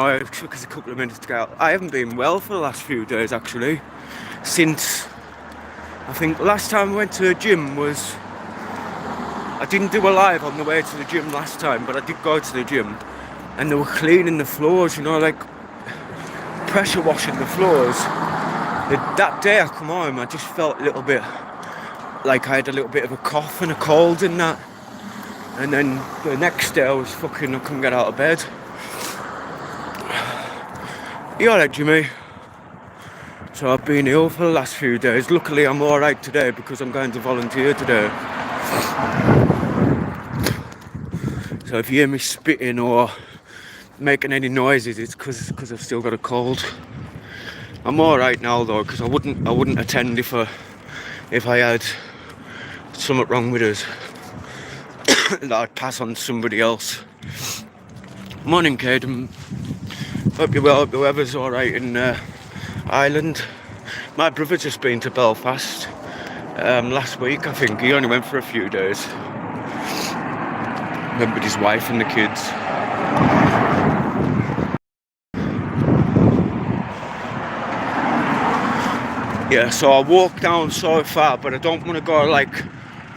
It took us a couple of minutes to get out. I haven't been well for the last few days actually. Since I think the last time I went to the gym was, I didn't do a live on the way to the gym last time, but I did go to the gym and they were cleaning the floors, you know, like pressure washing the floors. That day I come home, I just felt a little bit like I had a little bit of a cough and a cold and that. And then the next day I couldn't get out of bed. You alright, Jimmy? So I've been ill for the last few days. Luckily I'm alright today because I'm going to volunteer today. So if you hear me spitting or making any noises, it's because I've still got a cold. I'm alright now though, because I wouldn't attend if I had something wrong with us that I'd pass on to somebody else. Morning, Caden. Hope you're well. Hope the weather's alright in Ireland. My brother's just been to Belfast last week, I think. He only went for a few days. Went with his wife and the kids. Yeah, so I walked down so far, but I don't want to go like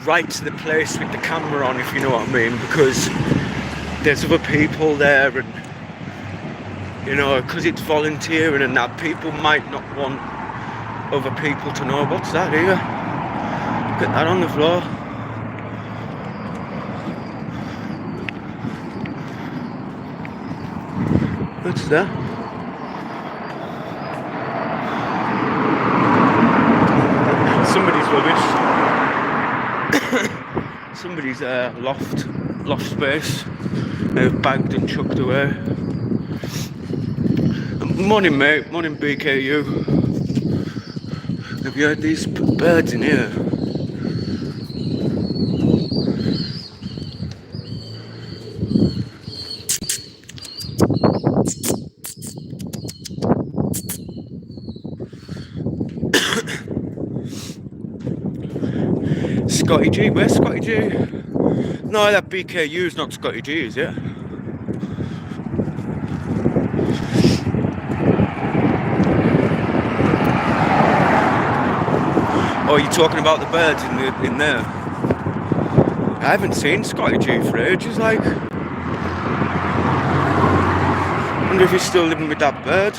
right to the place with the camera on, if you know what I mean, because there's other people there, and you know, because it's volunteering and that, people might not want other people to know. What's that here? Get that on the floor. What's that? Somebody's rubbish. Somebody's loft space. They've bagged and chucked away. Morning, mate. Morning, BKU. Have you heard these birds in here? Scotty G, where's Scotty G? No, that BKU's not Scotty G, is it? Oh, you're talking about the birds in there? I haven't seen Scotty G for ages, like. Wonder if he's still living with that bird.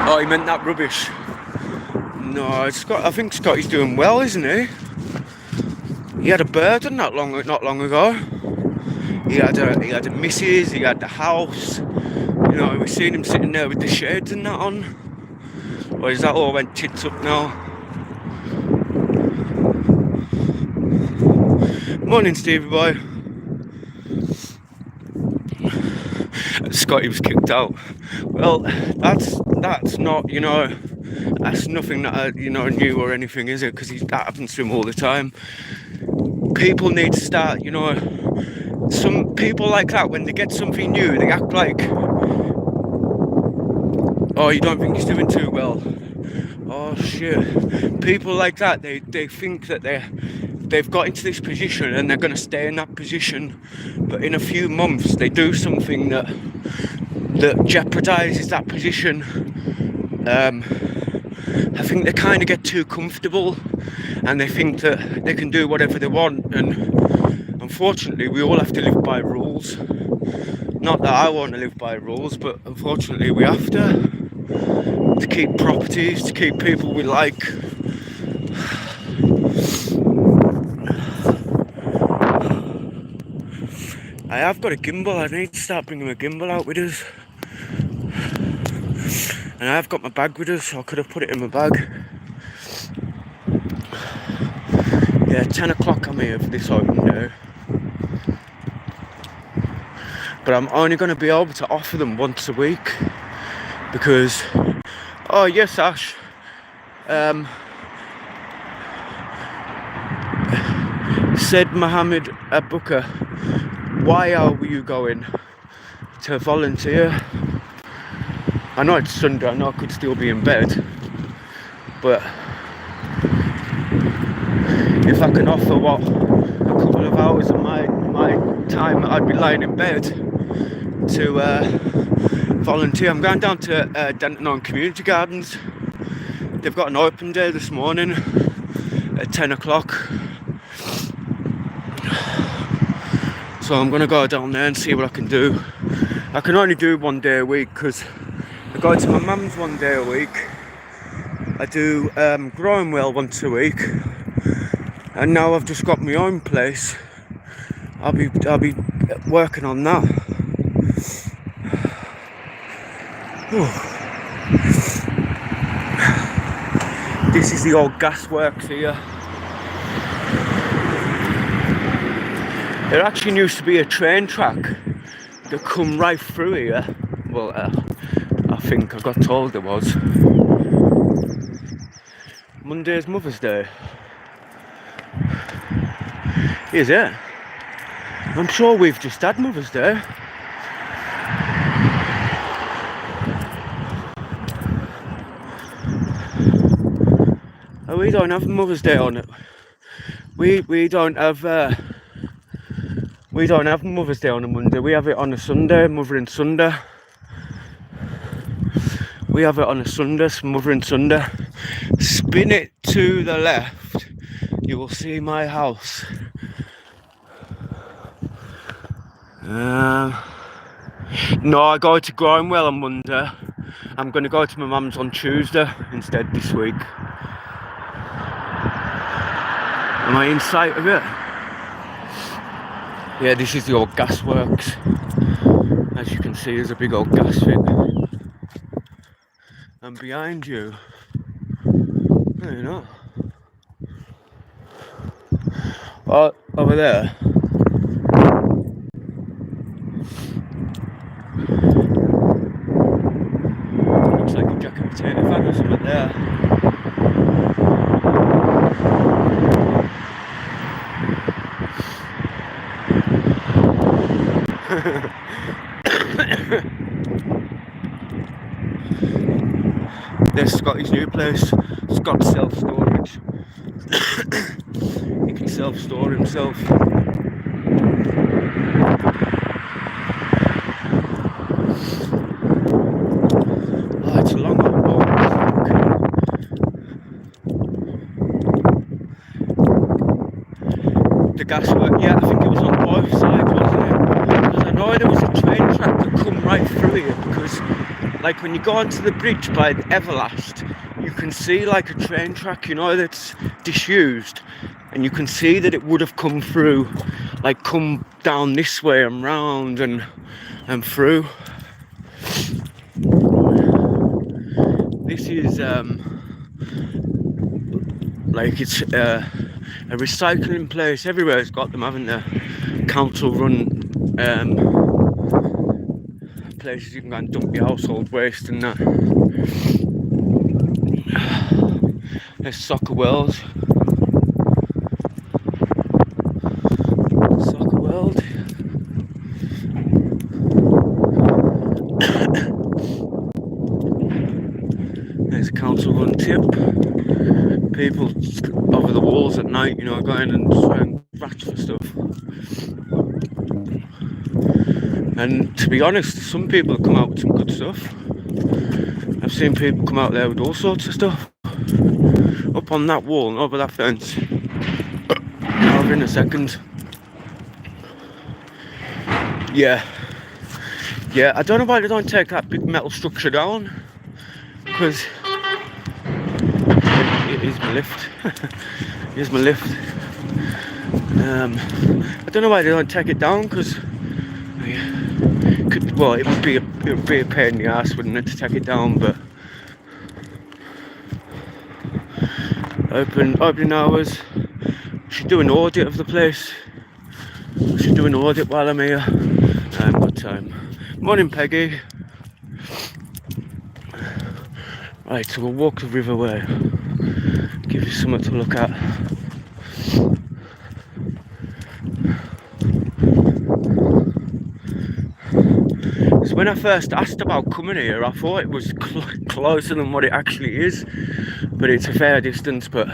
Oh, he meant that rubbish. No, I think Scotty's doing well, isn't he? He had a bird not long ago. He had a missus, he had the house. You know, we've seen him sitting there with the shades and that on. Or is that all went tits up now? Morning, Stevie boy. Scotty was kicked out. Well, that's not, you know, that's nothing that new or anything, is it? Because that happens to him all the time. People need to start, you know, some people like that, when they get something new, they act like, oh, you don't think he's doing too well? Oh shit. People like that, they think that they've got into this position and they're going to stay in that position, but in a few months they do something that jeopardizes that position. I think they kind of get too comfortable and they think that they can do whatever they want, and unfortunately we all have to live by rules. Not that I want to live by rules, but unfortunately we have to keep properties, to keep people we like. I have got a gimbal. I need to start bringing my gimbal out with us. And I've got my bag with us, so I could have put it in my bag. Yeah, 10 o'clock I'm here for this open day. But I'm only going to be able to offer them once a week. Because, oh yes Ash, said Mohammed Abuka, why are you going to volunteer? I know it's Sunday, I know I could still be in bed, but if I can offer a couple of hours of my time, I'd be lying in bed. to volunteer. I'm going down to Denton Holme Community Gardens. They've got an open day this morning at 10 o'clock. So I'm going to go down there and see what I can do. I can only do 1 day a week because I go to my mum's 1 day a week. I do growing well once a week. And now I've just got my own place. I'll be working on that. This is the old gasworks here. There actually used to be a train track that come right through here. Well, I think I got told there was. Monday's Mother's Day. Is it? I'm sure we've just had Mother's Day. Oh, we don't have Mother's Day on it. We don't have Mother's Day on a Monday. We have it on a Sunday, Mothering Sunday. We have it on a Sunday, Mothering Sunday. Spin it to the left, you will see my house. No, I go to Grindwell on Monday. I'm going to go to my mum's on Tuesday instead this week. Am I in sight of it? Yeah, this is the old gasworks. As you can see, there's a big old gas thing. And behind you, no, you're not. Oh, over there. Looks like a jacket potato fan or something there. There's Scotty's new place, Scott's self-storage. He can self-store himself. Oh, it's a long old walk. The gaswork, yeah, I think it was on both sides, wasn't it? Because I know there was a train track that come right through here, because like when you go onto the bridge by the Everlast, you can see like a train track, you know, that's disused, and you can see that it would have come through, like come down this way and round and through. This is like it's a recycling place. Everywhere's got them, haven't they? Council run places you can go and dump your household waste and that. There's Soccer World. Soccer World. There's a council run tip. People over the walls at night, you know, going and trying rats for stuff. And to be honest, some people have come out with some good stuff. I've seen people come out there with all sorts of stuff. Up on that wall and over that fence. Over in a second. Yeah, I don't know why they don't take that big metal structure down. Because it is my lift. Here's my lift. I don't know why they don't take it down, because well, it would be a pain in the ass, wouldn't it, to take it down, but opening hours. Should do an audit of the place. Should do an audit while I'm here. Good time. Morning, Peggy. Right, so we'll walk the river way. Give you something to look at. So when I first asked about coming here, I thought it was closer than what it actually is, but it's a fair distance, but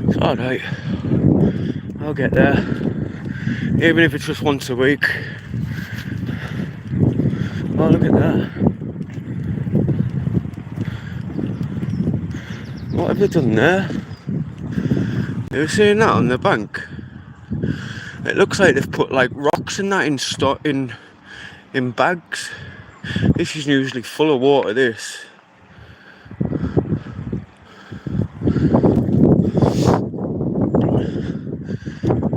it's alright. I'll get there, even if it's just once a week. Oh, look at that. What have they done there? You seeing that on the bank? It looks like they've put like rocks and that in bags. This is usually full of water, this.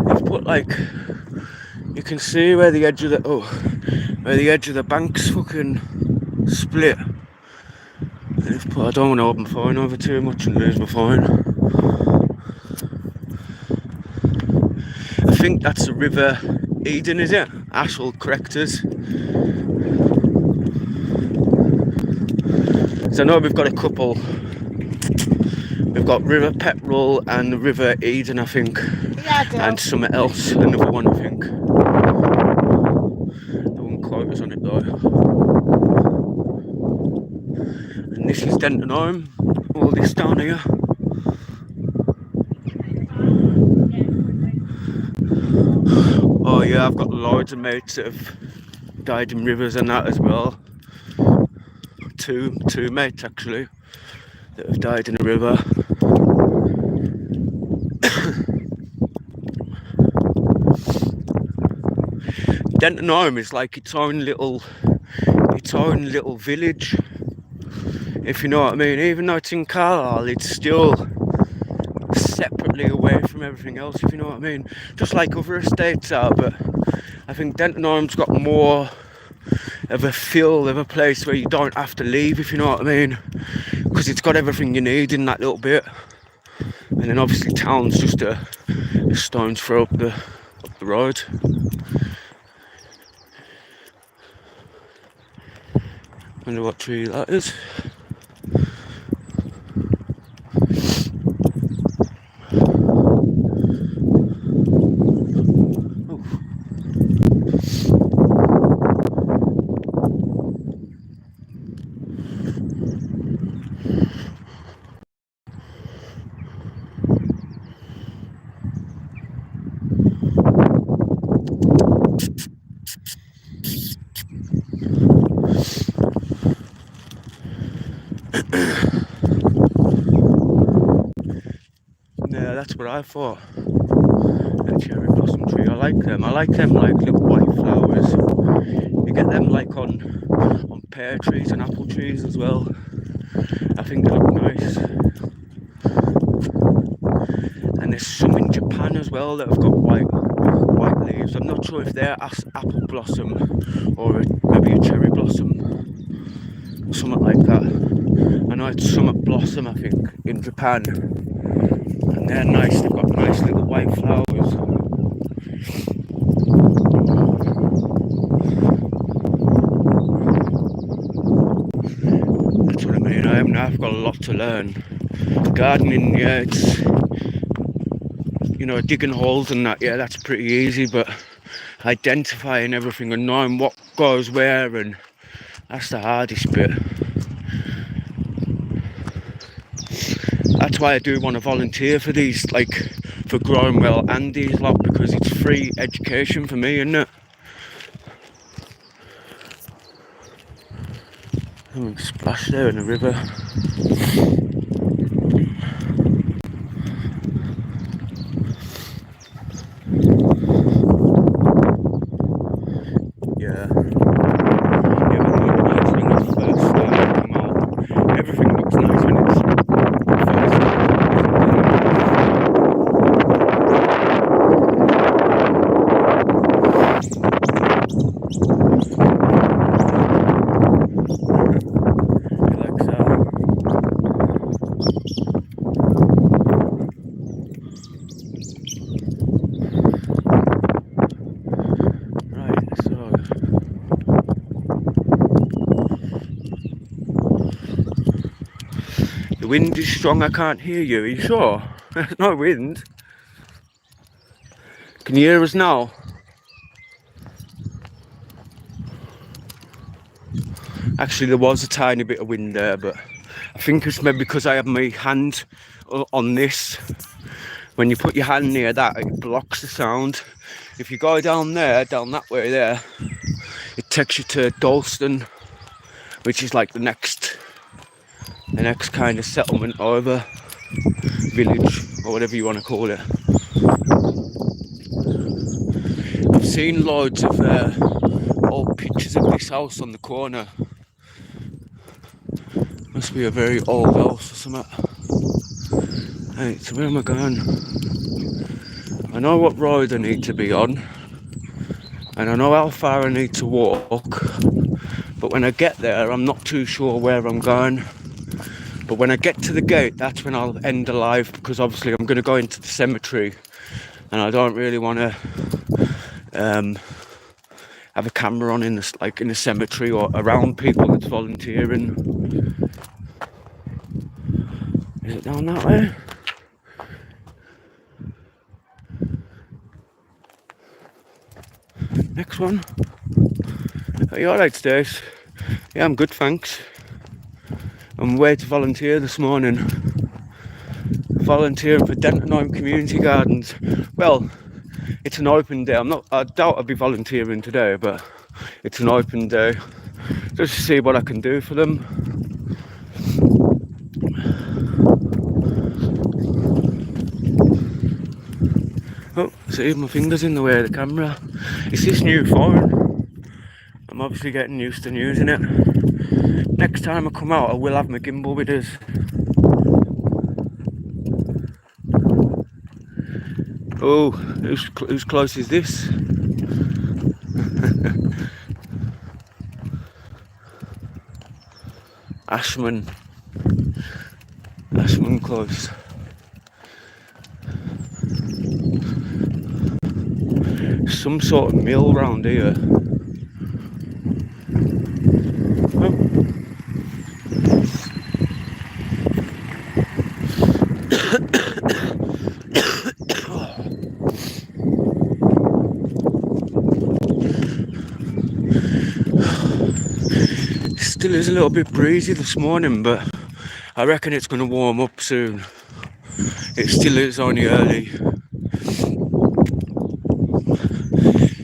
They've put like, you can see where the edge of the bank's fucking split. They've put, I don't want to open my phone over too much and lose my phone. I think that's the River Eden, is it? Ash will correct us. So I know we've got a couple. We've got River Petrol and the River Eden, I think. Yeah, and something else, another one, I think. They won't quote us on it though. And this is Denton Holme, all this down here. Oh yeah, I've got loads of mates that have died in rivers and that as well. Two mates actually that have died in a river. Denton Holme is like its own little village, if you know what I mean. Even though it's in Carlisle, it's still separately away from everything else, if you know what I mean. Just like other estates are, but I think Denton Holme's got more of a feel of a place where you don't have to leave, if you know what I mean, because it's got everything you need in that little bit. And then obviously town's just a stone's throw up the road. Wonder what tree that is. Yeah, that's what I thought. A cherry blossom tree. I like them like little white flowers. You get them like on pear trees and apple trees as well. I think they look nice. And there's some in Japan as well that have got white leaves. I'm not sure if they're apple blossom or maybe a cherry blossom, something like that. I know it's something blossom, I think, in Japan. And they're nice, they've got nice little white flowers. That's what I mean, I've got a lot to learn. Gardening, yeah, it's, you know, digging holes and that, yeah, that's pretty easy, but identifying everything and knowing what goes where, and that's the hardest bit. That's why I do want to volunteer for these, like for Growing Well and these lot, because it's free education for me, isn't it? Splash there in the river. Yeah. The wind is strong, I can't hear you. Are you sure? There's no wind. Can you hear us now? Actually, there was a tiny bit of wind there, but I think it's maybe because I have my hand on this. When you put your hand near that, it blocks the sound. If you go down there, down that way there, it takes you to Dalston which is like the next kind of settlement or other village or whatever you want to call it. I've seen loads of old pictures of this house on the corner. Must be a very old house or something. Right, so where am I going? I know what road I need to be on, and I know how far I need to walk, but when I get there I'm not too sure where I'm going. But when I get to the gate, that's when I'll end the live, because obviously I'm going to go into the cemetery and I don't really want to have a camera on in the cemetery or around people that's volunteering. Is it down that way? Next one. Are you alright, Stace? Yeah, I'm good, thanks. I'm away to volunteer this morning. Volunteering for Denton Holme Community Gardens. Well, it's an open day. I doubt I'll be volunteering today, but it's an open day. Just to see what I can do for them. Oh, see, my finger's in the way of the camera. It's this new phone. I'm obviously getting used to using it. Next time I come out, I will have my gimbal with us. Oh, whose close is this? Ashman close. Some sort of mill round here. Still is a little bit breezy this morning, but I reckon it's going to warm up soon. It still is only early.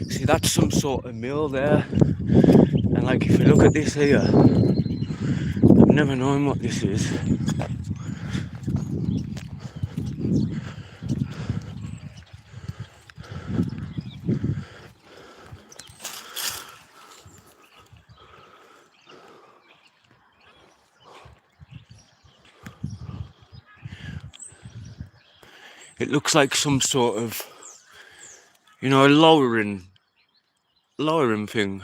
See, that's some sort of mill there, and like if you look at this here, I've never known what this is. It looks like some sort of, lowering thing.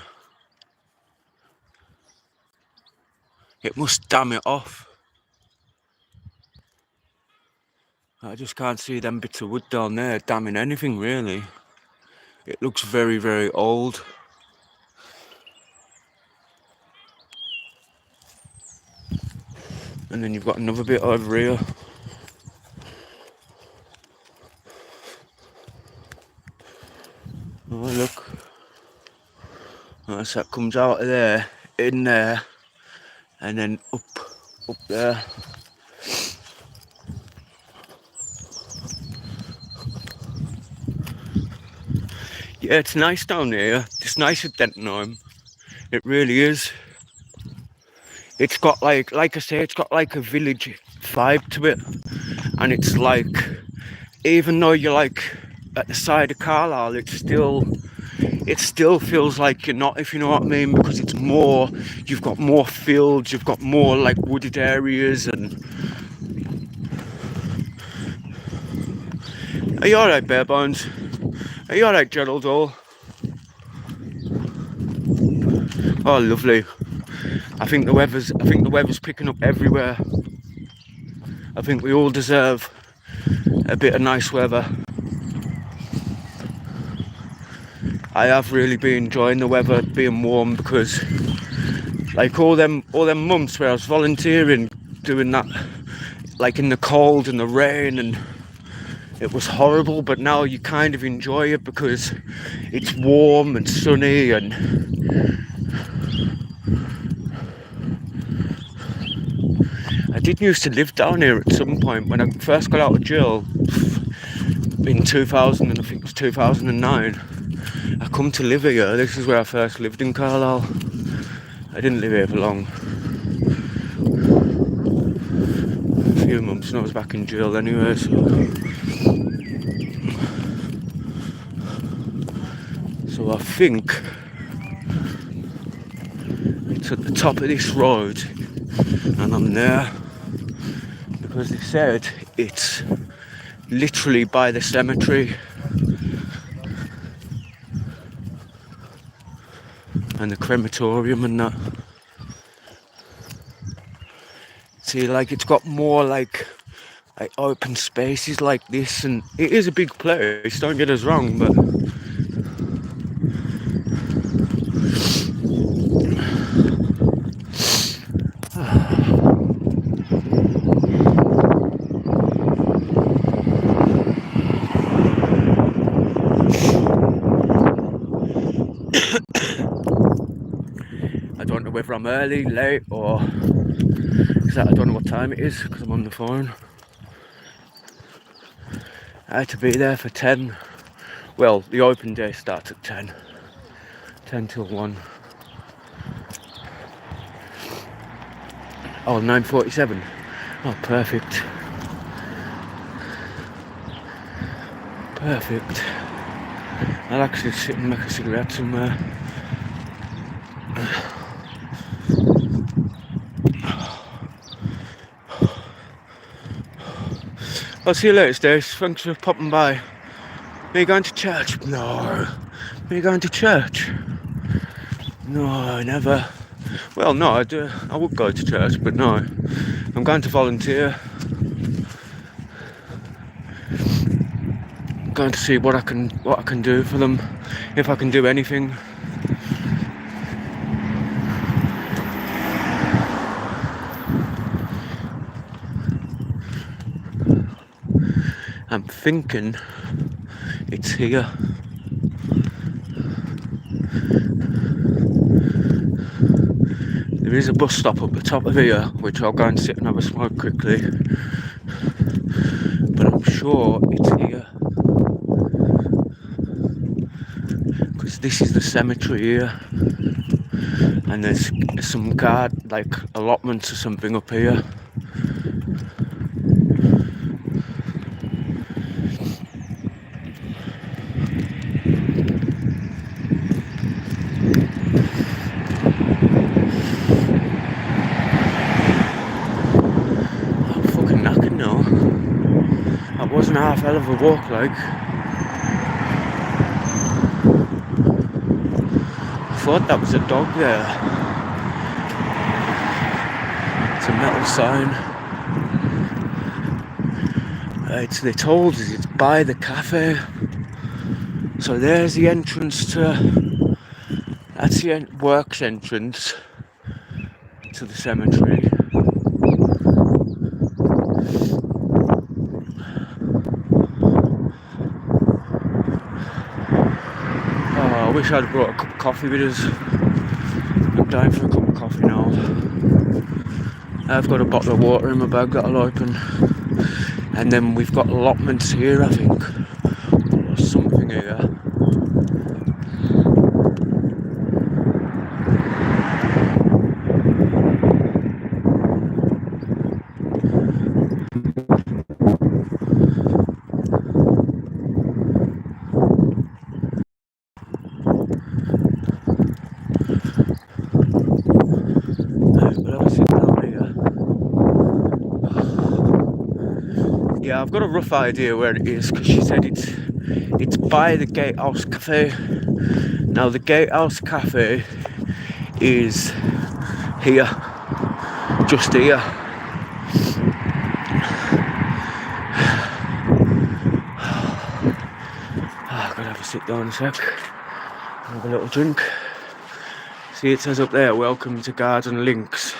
It must dam it off. I just can't see them bits of wood down there damming anything really. It looks very, very old. And then you've got another bit over here. Oh look. Oh, so that comes out of there, in there, and then up there. Yeah, it's nice down here. It's nice at Denton Holme. It really is. It's got like I say, it's got like a village vibe to it. And it's like, even though you're like at the side of Carlisle, it still feels like you're not, if you know what I mean, because it's more, you've got more fields, you've got more like wooded areas. And are you alright, Bare Bones? Are you alright, Gerald Hall? Oh, lovely. I think the weather's picking up everywhere. I think we all deserve a bit of nice weather. I have really been enjoying the weather being warm, because like all them months where I was volunteering, doing that like in the cold and the rain, and it was horrible, but now you kind of enjoy it because it's warm and sunny. And I did used to live down here at some point when I first got out of jail in 2000, and I think it was 2009. I come to live here. This is where I first lived in Carlisle. I didn't live here for long. few months and I was back in jail anyway, so I think it's at the top of this road and I'm there because they said it's literally by the cemetery and the crematorium and that. See, like, it's got more like open spaces like this, and it is a big place, don't get us wrong, but I don't know whether I'm early, late, or I don't know what time it is because I'm on the phone. I had to be there for 10. Well, the open day starts at 10. 10 till 1. Oh, 9:47. Oh, perfect. Perfect. I'll actually sit and make a cigarette somewhere. I'll see you later, Stace. Thanks for popping by. Are you going to church? No. Are you going to church? No, never. Well, no, I would go to church, but no. I'm going to volunteer. I'm going to see what I can do for them, if I can do anything. I'm thinking it's here. There is a bus stop up the top of here, which I'll go and sit and have a smoke quickly. But I'm sure it's here. Because this is the cemetery here. And there's some guard, like allotments or something up here. Wasn't a half hell of a walk, like. I thought that was a dog there. It's a metal sign. They told us it's by the cafe. So there's the entrance to. That's the works entrance to the cemetery. I wish I'd brought a cup of coffee with us. I'm dying for a cup of coffee now. I've got a bottle of water in my bag that I'll open. And then we've got allotments here, I think. Or something here. Yeah, I've got a rough idea where it is because she said it's by the Gatehouse Cafe. Now the Gatehouse Cafe is here, just here. I've got to have a sit down a sec, have a little drink. See, it says up there, welcome to Garden Links.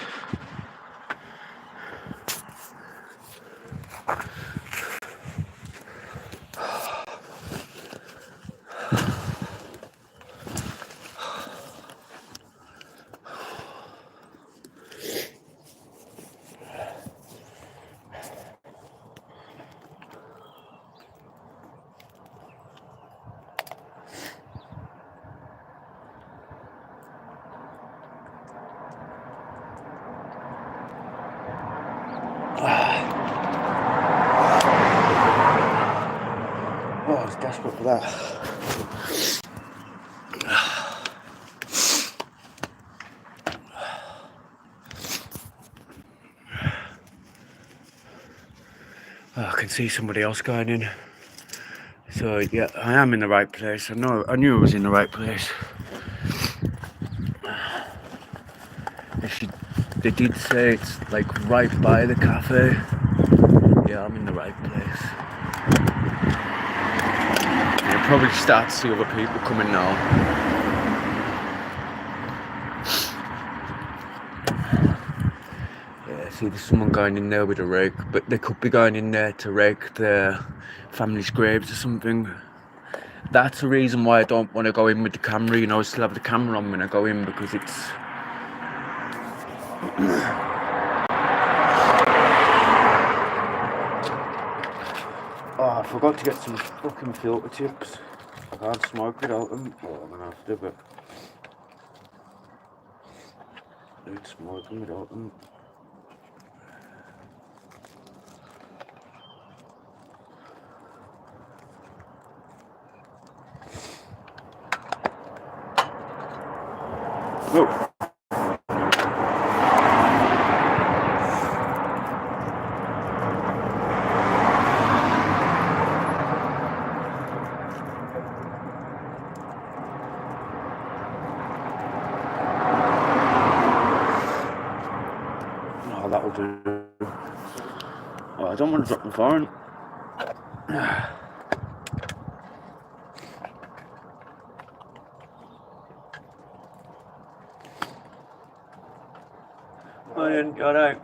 desperate for that. Oh, I can see somebody else going in. So yeah, I am in the right place. I knew I was in the right place. They did say it's like right by the cafe. Yeah, I'm in the right place. You'll probably start to see other people coming now. Yeah, see there's someone going in there with a rake, but they could be going in there to rake their family's graves or something. That's the reason why I don't want to go in with the camera, you know, I still have the camera on when I go in, because it's... Oh, I forgot to get some fucking filter tips. I can't smoke without them. Oh, I'm gonna have to, but... I need smoking without them. Oh. Oh, that'll do. Oh, I don't want to drop my phone. Morning, you alright?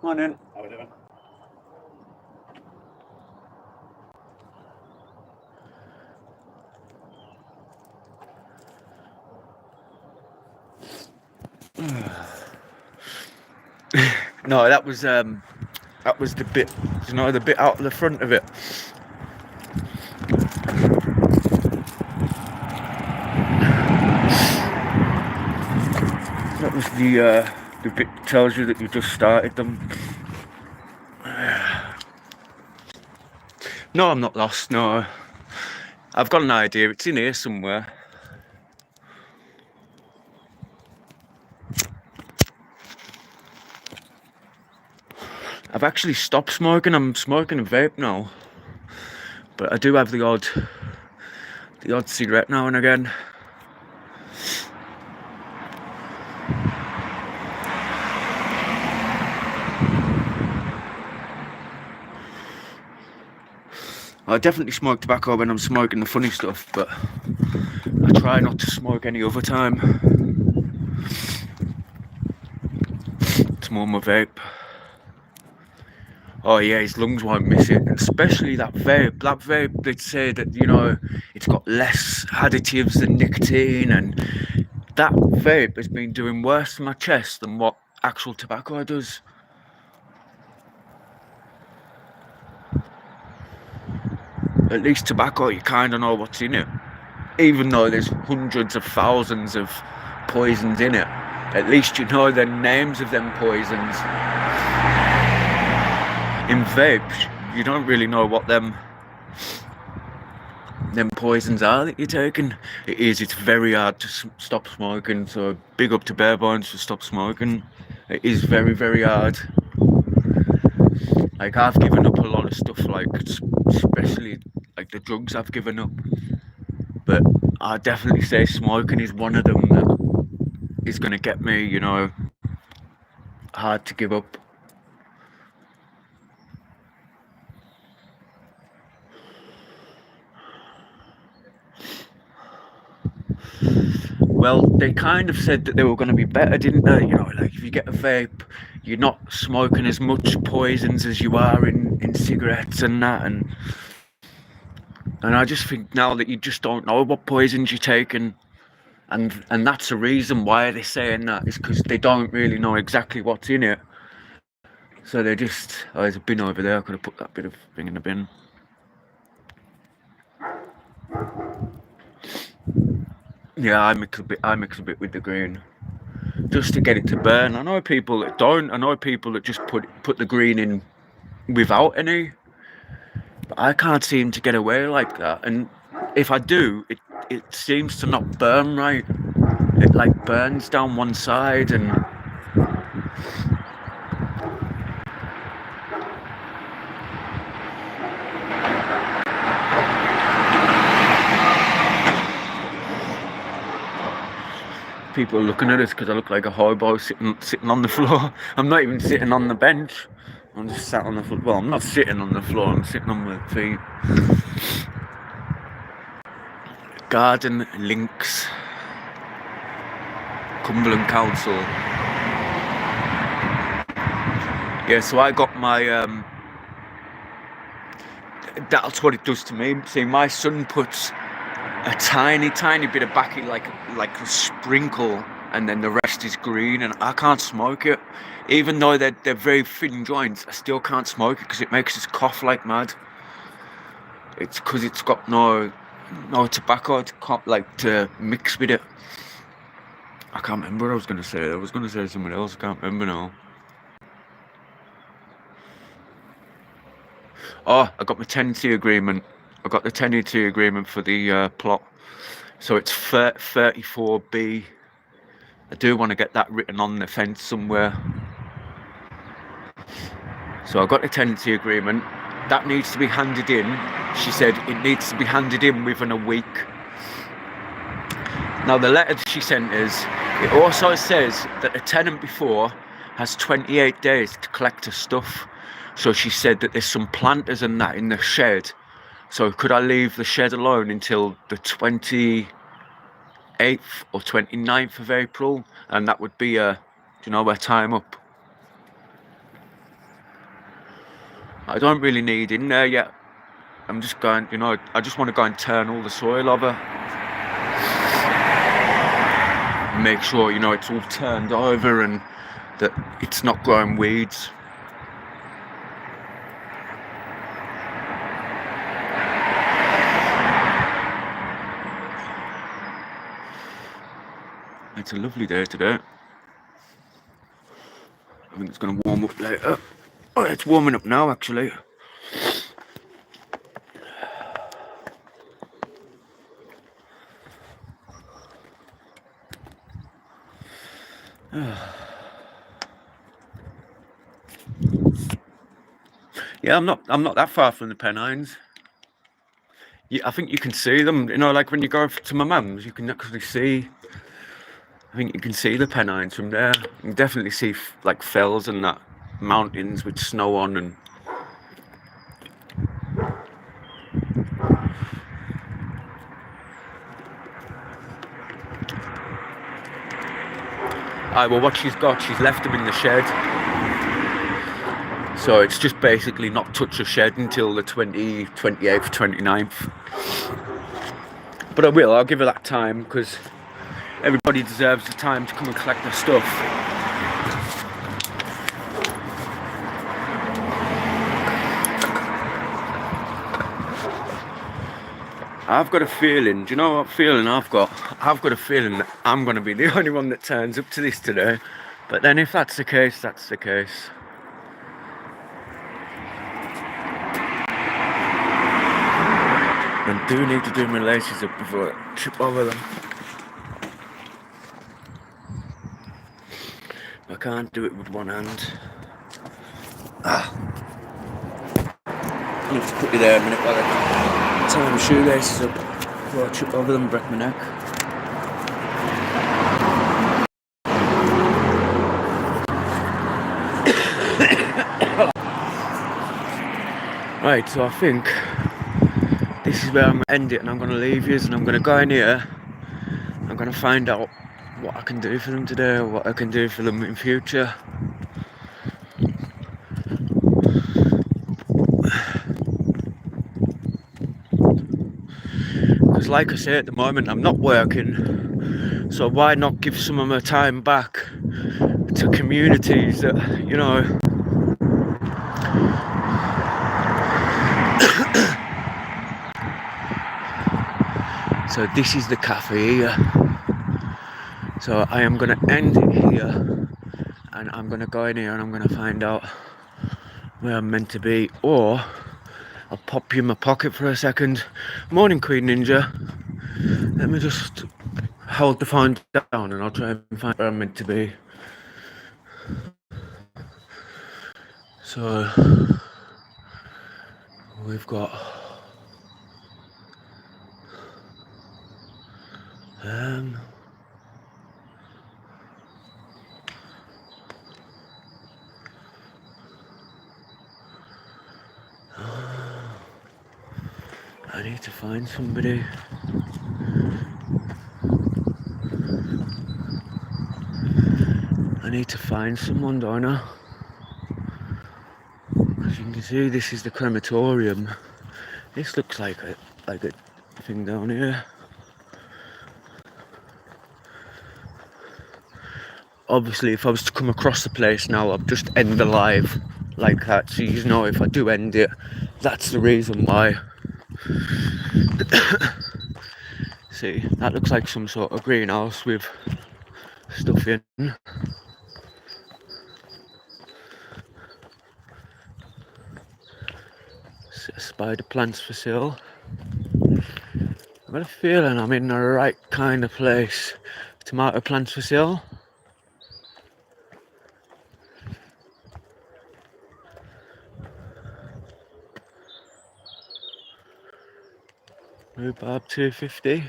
Morning. How are we doing? No, that was the bit, you know, the bit out of the front of it. That was the bit that tells you that you just started them. No, I'm not lost, no. I've got an idea, it's in here somewhere. I've actually stopped smoking, I'm smoking a vape now. But I do have the odd cigarette now and again. I definitely smoke tobacco when I'm smoking the funny stuff, but I try not to smoke any other time. It's more my vape. Oh yeah, his lungs won't miss it, especially that vape. That vape, they'd say that, you know, it's got less additives than nicotine, and that vape has been doing worse to my chest than what actual tobacco does. At least tobacco, you kind of know what's in it. Even though there's hundreds of thousands of poisons in it, at least you know the names of them poisons. In vapes, you don't really know what them poisons are that you're taking. It's very hard to stop smoking, so big up to Barebones to stop smoking. It is very, very hard. Like, I've given up a lot of stuff, like, especially like the drugs I've given up, but I definitely say smoking is one of them that is going to get me, you know, hard to give up. Well, they kind of said that they were going to be better, didn't they? You know, like if you get a vape, you're not smoking as much poisons as you are in cigarettes and that, and I just think now that you just don't know what poisons you're taking, and that's the reason why they're saying that, is because they don't really know exactly what's in it. So they just, oh, there's a bin over there, I could have put that bit of thing in the bin. Yeah, I mix a bit with the green just to get it to burn. I know people that don't. I know people that just put the green in without any. But I can't seem to get away like that. And if I do, it seems to not burn right. It like burns down one side and people are looking at us because I look like a hobo sitting on the floor. I'm not even sitting on the bench. I'm just sat on the floor. Well, I'm not sitting on the floor. I'm sitting on my feet. Garden Links, Cumberland Council. Yeah, so I got my. That's what it does to me. See, my son puts a tiny bit of baccy, like a sprinkle, and then the rest is green, and I can't smoke it. Even though they're very thin joints, I still can't smoke it because it makes us cough like mad. It's because it's got no tobacco to mix with it. I can't remember what I was going to say. I was going to say something else. I can't remember now. Oh, I got my tenancy agreement. I got the tenancy agreement for the plot. So it's 34B. I do want to get that written on the fence somewhere. So I got the tenancy agreement. That needs to be handed in. She said it needs to be handed in within a week. Now the letter she sent us, it also says that the tenant before has 28 days to collect her stuff. So she said that there's some planters and that in the shed. So could I leave the shed alone until the 28th or 29th of April? And that would be a time up. I don't really need in there yet. I'm just going, I just want to go and turn all the soil over. Make sure, it's all turned over and that it's not growing weeds. It's a lovely day today. I think it's going to warm up later. Oh, it's warming up now, actually. Yeah, I'm not that far from the Pennines. Yeah, I think you can see them. Like when you go to my mum's, you can actually see. I think you can see the Pennines from there. You can definitely see like fells and that, mountains with snow on and. Well, what she's left them in the shed. So it's just basically not touch the shed until the 28th, 29th. But I'll give her that time because everybody deserves the time to come and collect their stuff. I've got a feeling, do you know what feeling I've got? I've got a feeling that I'm going to be the only one that turns up to this today. But then if that's the case, that's the case. I do need to do my laces up before I trip over them. I can't do it with one hand. I need to put you there a minute while I tie my shoelaces up before I trip over them and break my neck. Right, so I think this is where I'm going to end it, and I'm going to leave you, and I'm going to go in here. I'm going to find out what I can do for them today, or what I can do for them in future. Because like I say, at the moment I'm not working, so why not give some of my time back to communities that, So this is the cafe here. So I am going to end it here, and I'm going to go in here and I'm going to find out where I'm meant to be, or I'll pop you in my pocket for a second. Morning, Queen Ninja. Let me just hold the phone down and I'll try and find where I'm meant to be. So we've got I need to find somebody. I need to find someone, don't I? As you can see, this is the crematorium. This looks like a thing down here. Obviously, if I was to come across the place now, I'd just end the live like that. So you know, if I do end it, that's the reason why. See, that looks like some sort of greenhouse with stuff in. Spider plants for sale. I've got a feeling I'm in the right kind of place. Tomato plants for sale. Rhubarb $2.50.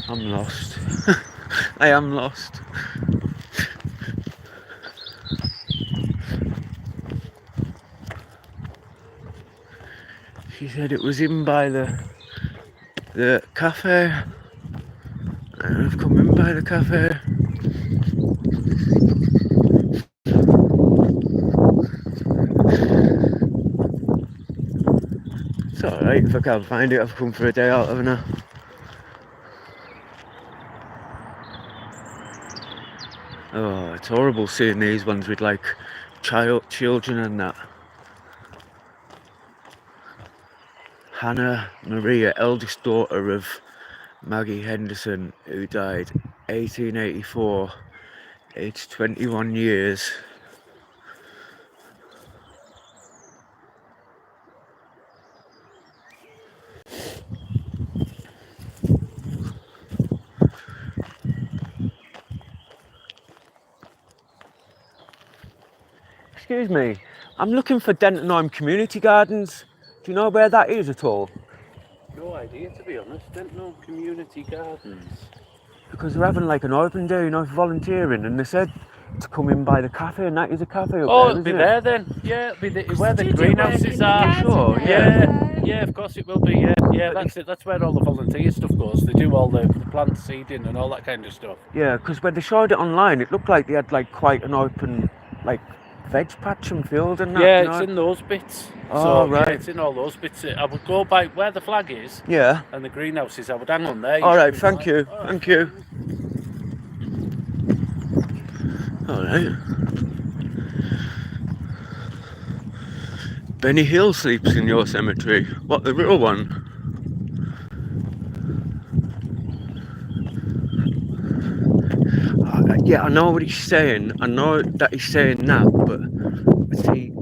I'm lost. I am lost. She said it was in by the cafe. And I've come in by the cafe. It's alright, if I can't find it, I've come for a day out, haven't I? Oh, it's horrible seeing these ones with like children and that. Hannah Maria, eldest daughter of Maggie Henderson, who died 1884, aged 21 years. Excuse me, I'm looking for Denton Holme Community Gardens. Do you know where that is at all? No idea, to be honest. Denton Holme Community Gardens. Because they're having like an open day, you know, for volunteering, and they said to come in by the cafe, and that is a cafe up there, It'll be there then. Yeah, it'll be where the greenhouses are. Sure, yeah, of course it will be. Yeah, that's it. That's where all the volunteer stuff goes. They do all the plant seeding and all that kind of stuff. Yeah, because when they showed it online, it looked like they had like quite an open, like, veg patch and field and that. Yeah, you know? it's in those bits. Oh, so, right. Yeah, it's in all those bits. I would go by where the flag is. Yeah. And the greenhouses. I would hang on there. All right, thank you. Thank you. All right. Benny Hill sleeps in your cemetery. What, the real one? Yeah, I know what he's saying. I know that he's saying that, but see,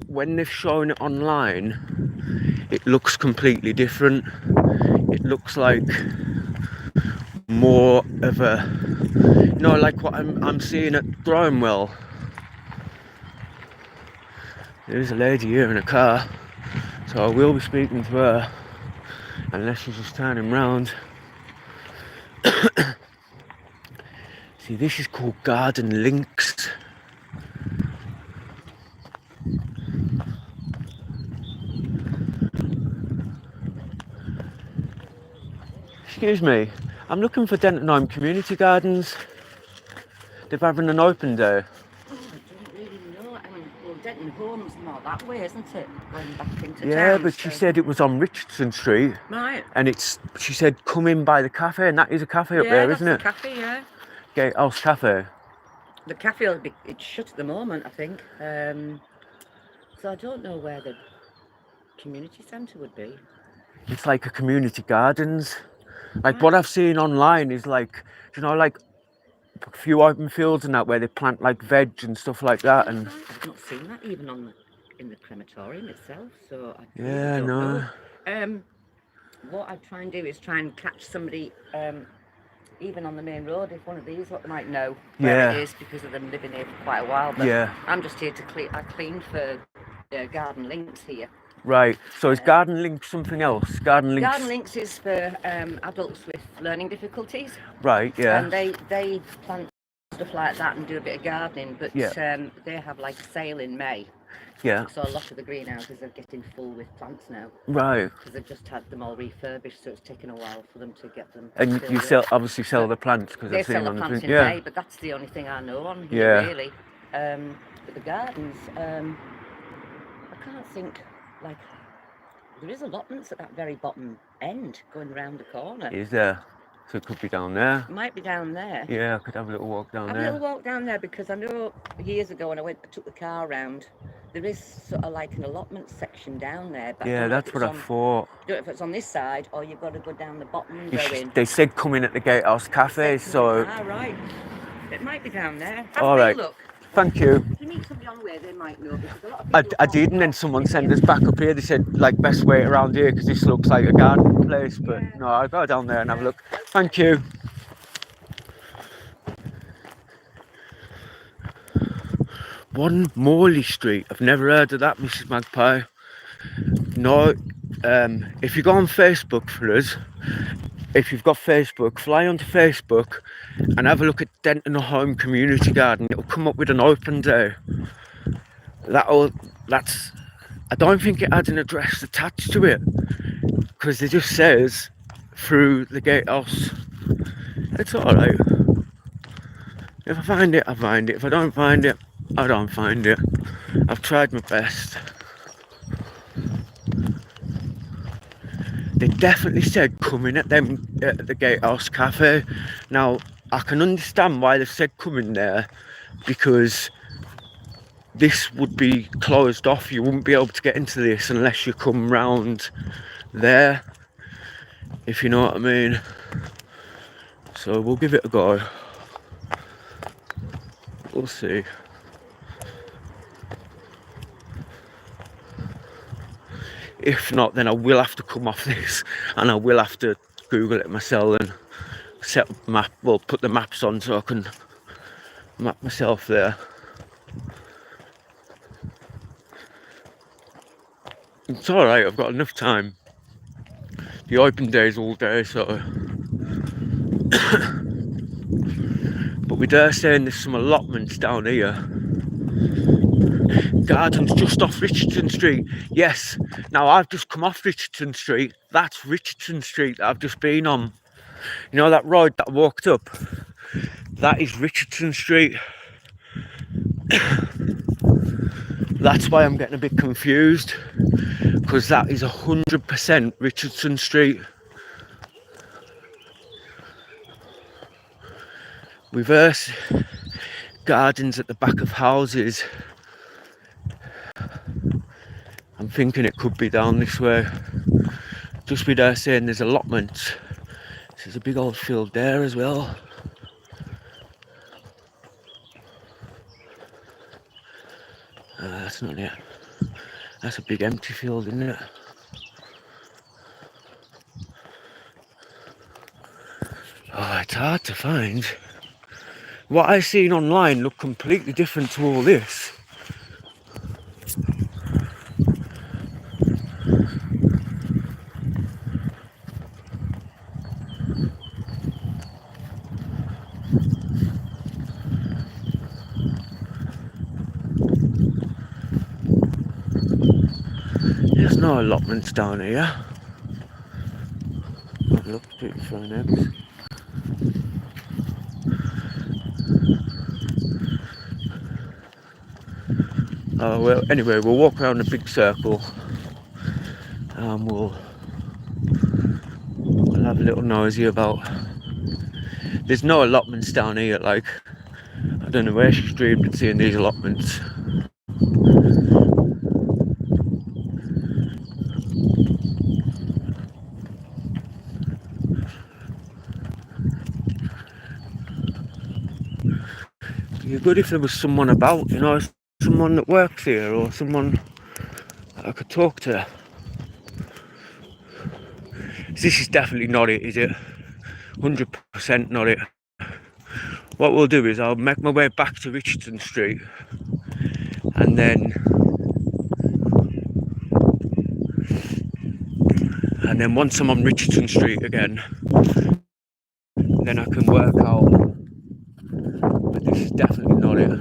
when they've shown it online, it looks completely different. It looks like more of a, you know, like what I'm seeing at Thrownwell. There's a lady here in a car, so I will be speaking to her, unless she's just turning round. See, this is called Garden Links. Excuse me, I'm looking for Denton Holme Community Gardens. They're having an open day. I don't really know. I mean, well, Denton Denton Holme's more that way, isn't it? Going back into Yeah, town. but she said it was on Richardson Street. Right. And she said, come in by the cafe, and that is a cafe up there, isn't it? Yeah, that's the cafe, yeah. Gatehouse Cafe. The cafe will be, it's shut at the moment, I think. So I don't know where the community centre would be. It's like a community gardens. Like what I've seen online is like, you know, like a few open fields and that where they plant like veg and stuff like that. And I've not seen that even in the crematorium itself. So I yeah, really no. don't know. What I'd try and do is try and catch somebody, even on the main road, if one of these what they might know where it is because of them living here for quite a while. But I'm just here to clean. I cleaned for Garden Links here. Right. So is Garden Links something else? Garden Links is for adults with learning difficulties. Right. Yeah. And they plant stuff like that and do a bit of gardening. But they have like a sale in May. Yeah. So a lot of the greenhouses are getting full with plants now. Right. Because they've just had them all refurbished, so it's taken a while for them to get them. And you obviously sell the plants because they I've seen sell the on plants the in May, but that's the only thing I know on here really. But the gardens, I can't think like there is allotments at that very bottom end going around the corner. Is there? So it could be down there. It might be down there. Yeah, I could have a little walk down there. Have a little walk down there because I know years ago when I took the car around, there is sort of like an allotment section down there. But yeah, that's what I thought. I don't know if it's on this side or you've got to go down the bottom and go in. They said come in at the Gatehouse Cafe, so... right. It might be down there. All right. Look. Thank you. If you meet somebody on the way, they might know because a lot of people I did, and then someone sent us back up here. They said, like, best wait around here because this looks like a garden place. But no, I'll go down there and have a look. Thank you. One Morley Street. I've never heard of that, Mrs. Magpie. No, if you go on Facebook for us, if you've got Facebook, fly onto Facebook and have a look at Denton Holme Community Garden. It'll come up with an open day. That's. I don't think it has an address attached to it because it just says through the gatehouse. It's all right. If I find it, I find it. If I don't find it, I don't find it. I've tried my best. They definitely said come in at the Gatehouse Cafe. Now I can understand why they said come in there because this would be closed off. You wouldn't be able to get into this unless you come round there, if you know what I mean. So we'll give it a go. We'll see. If not, then I will have to come off this and I will have to Google it myself and set up a map. Well, put the maps on so I can map myself there. It's alright, I've got enough time. The open day's all day, so. But we dare saying there's some allotments down here. Gardens just off Richardson Street. Yes, now I've just come off Richardson Street. That's Richardson Street that I've just been on. You know that road that I walked up? That is Richardson Street. That's why I'm getting a bit confused, because that is 100% Richardson Street. Reverse gardens at the back of houses. I'm thinking it could be down this way. Just be there saying there's allotments. There's a big old field there as well. That's not it. That's a big empty field, isn't it? Oh, it's hard to find. What I've seen online looked completely different to all this. There's no allotments down here. Look, people throwing eggs. Well, anyway, we'll walk around a big circle and we'll have a little nosy about. There's no allotments down here, like, I don't know where she's dreamed of seeing these allotments. It'd be good if there was someone about, you know, someone that works here or someone that I could talk to. This is definitely not it, is it? 100% not it. What we'll do is I'll make my way back to Richardson Street and then once I'm on Richardson Street again, then I can work out. But this is definitely not it.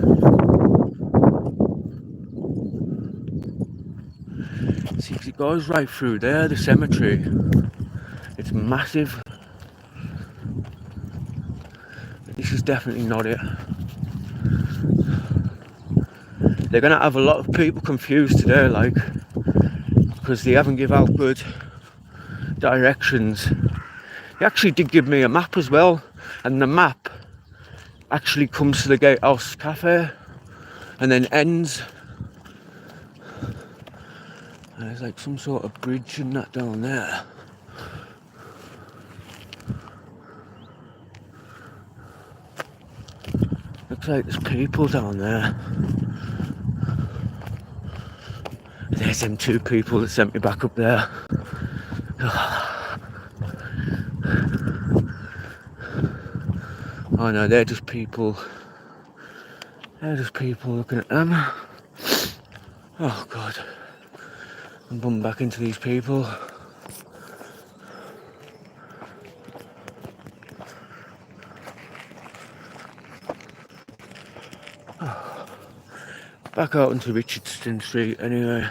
See, it goes right through there, the cemetery. It's massive. But this is definitely not it. They're gonna have a lot of people confused today, like, because they haven't give out good directions. He actually did give me a map as well, and the map actually comes to the Gatehouse Cafe and then ends. And there's like some sort of bridge and that down there. Looks like there's people down there. There's them two people that sent me back up there. Oh no, they're just people. They're just people looking at them. Oh God. I'm bumping back into these people. Back out into Richardson Street anyway.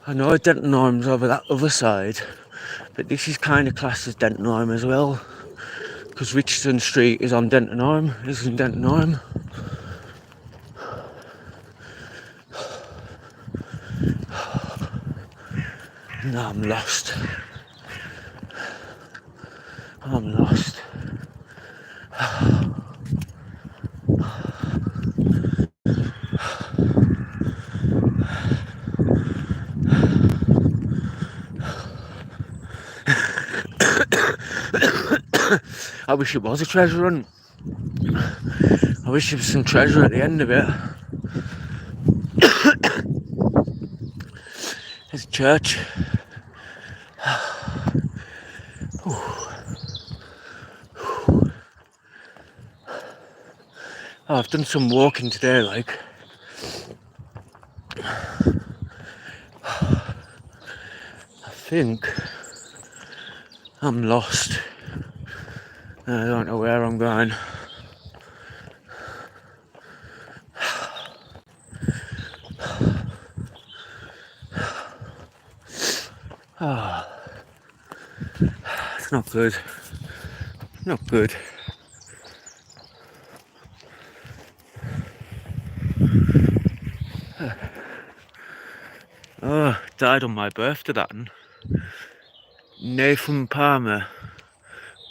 I know Denton Holme's over that other side, but this is kind of classed as Denton Holme as well, because Richardson Street is on Denton Holme. This is in Denton Holme. No, I'm lost. I'm lost. I wish it was a treasure hunt. I wish there was some treasure at the end of it. There's a church. Oh, I've done some walking today, like. I think I'm lost. I don't know where I'm going. Oh, it's not good. Not good. Oh, died on my birthday, that one. Nathan Palmer,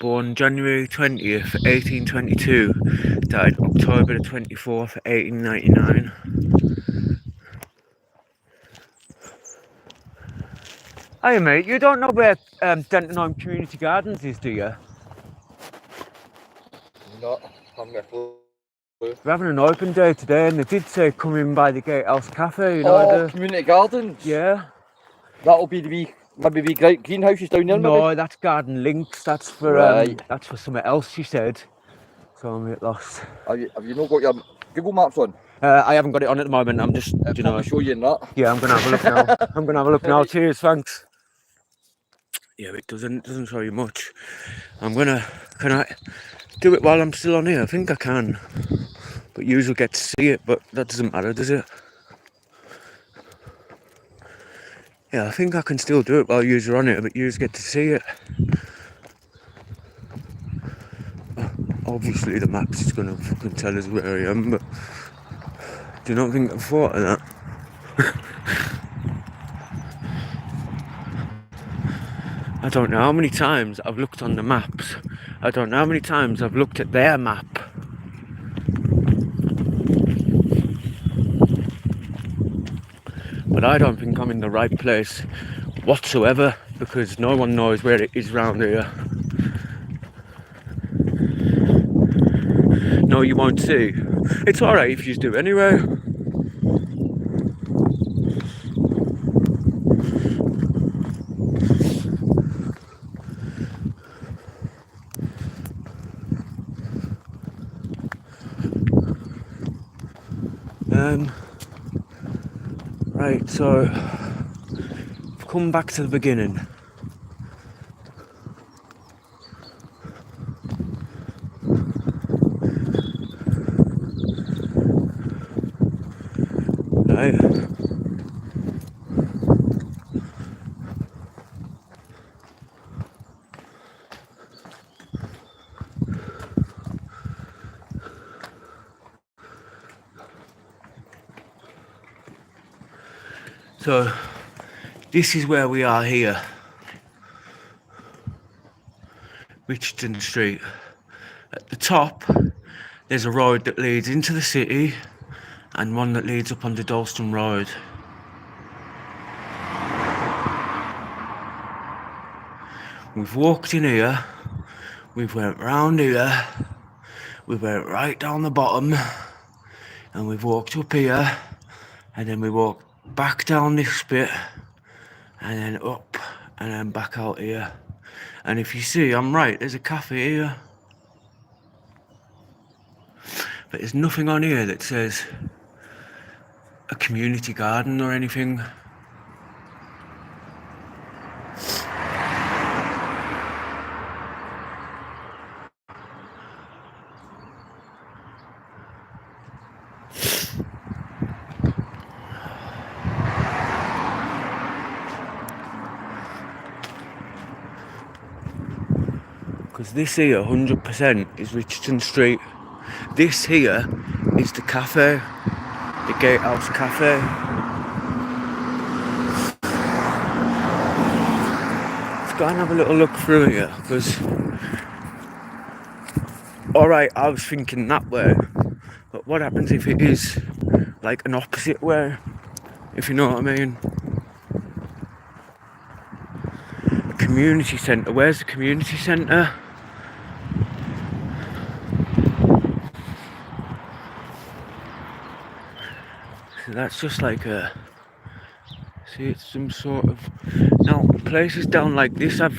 born January 20th, 1822, died October the 24th, 1899. Hey mate, you don't know where Denton Holme Community Gardens is, do you? No, I'm not. We're having an open day today, and they did say come in by the Gatehouse Cafe, you know. Community gardens? Yeah. That'll be the wee, maybe wee greenhouses down there, No, maybe? that's Garden Links, that's for Right. that's for something else, she said. So I'm a bit lost. Have you not got your Google Maps on? I haven't got it on at the moment, I'm just, you know. I'll show you in that. Yeah, I'm going to have a look now. I'm going to have a look now, cheers, thanks. Yeah, it doesn't show you much. Can I do it while I'm still on here? I think I can. But you will get to see it, but that doesn't matter, does it? Yeah, I think I can still do it while you're on it, but you get to see it. Obviously the maps is gonna fucking tell us where I am, but do you not think I've thought of that? I don't know how many times I've looked on the maps. I don't know how many times I've looked at their map. But I don't think I'm in the right place whatsoever, because no one knows where it is round here. No, you won't see. It's alright if you do anyway. Right, so I've come back to the beginning. Right. So this is where we are here, Richardson Street. At the top there's a road that leads into the city and one that leads up onto Dalston Road. We've walked in here, we've went round here, we went right down the bottom, and we've walked up here, and then we walked back down this bit, and then up, and then back out here. And if you see, I'm right, there's a cafe here. But there's nothing on here that says a community garden or anything. Because this here 100% is Richardson Street. This here is the cafe, the Gatehouse Cafe. Let's go and have a little look through here, because alright, I was thinking that way, but what happens if it is like an opposite way, if you know what I mean? A community centre, where's the community centre? So that's just like a, see, it's some sort of, now places down like this have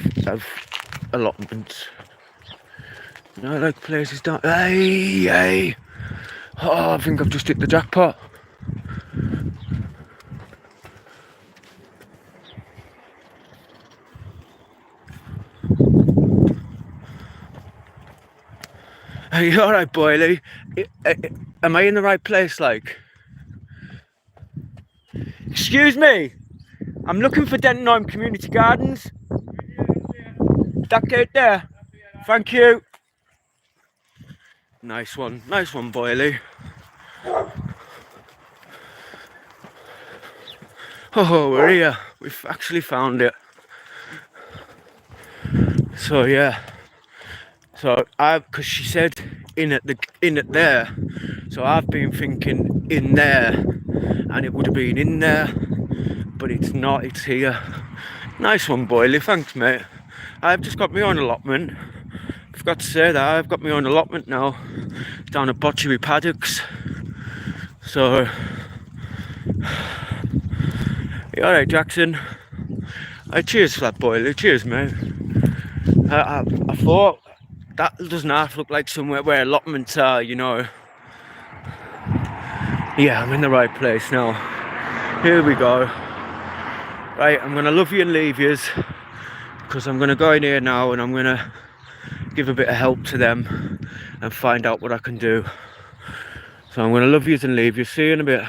allotments. You know, like places down, hey, oh, I think I've just hit the jackpot. Hey, alright, Boyley, am I in the right place, like? Excuse me, I'm looking for Denton Holme Community Gardens. That gate there. Thank you. Nice one, Boyley. Oh, we're here. We've actually found it. So yeah. So because she said in it there. So I've been thinking in there, and it would have been in there, but it's not, it's here. Nice one, Boyley, thanks mate. I've just got my own allotment. Forgot to say that, I've got my own allotment now, down at Botchery Paddocks. So, you alright, Jackson? Cheers for that, Boyley, cheers mate. I thought, that doesn't half look like somewhere where allotments are, you know. Yeah, I'm in the right place now. Here we go. Right, I'm gonna love you and leave yous, because I'm gonna go in here now and I'm gonna give a bit of help to them and find out what I can do. So I'm gonna love yous and leave yous. See you in a bit.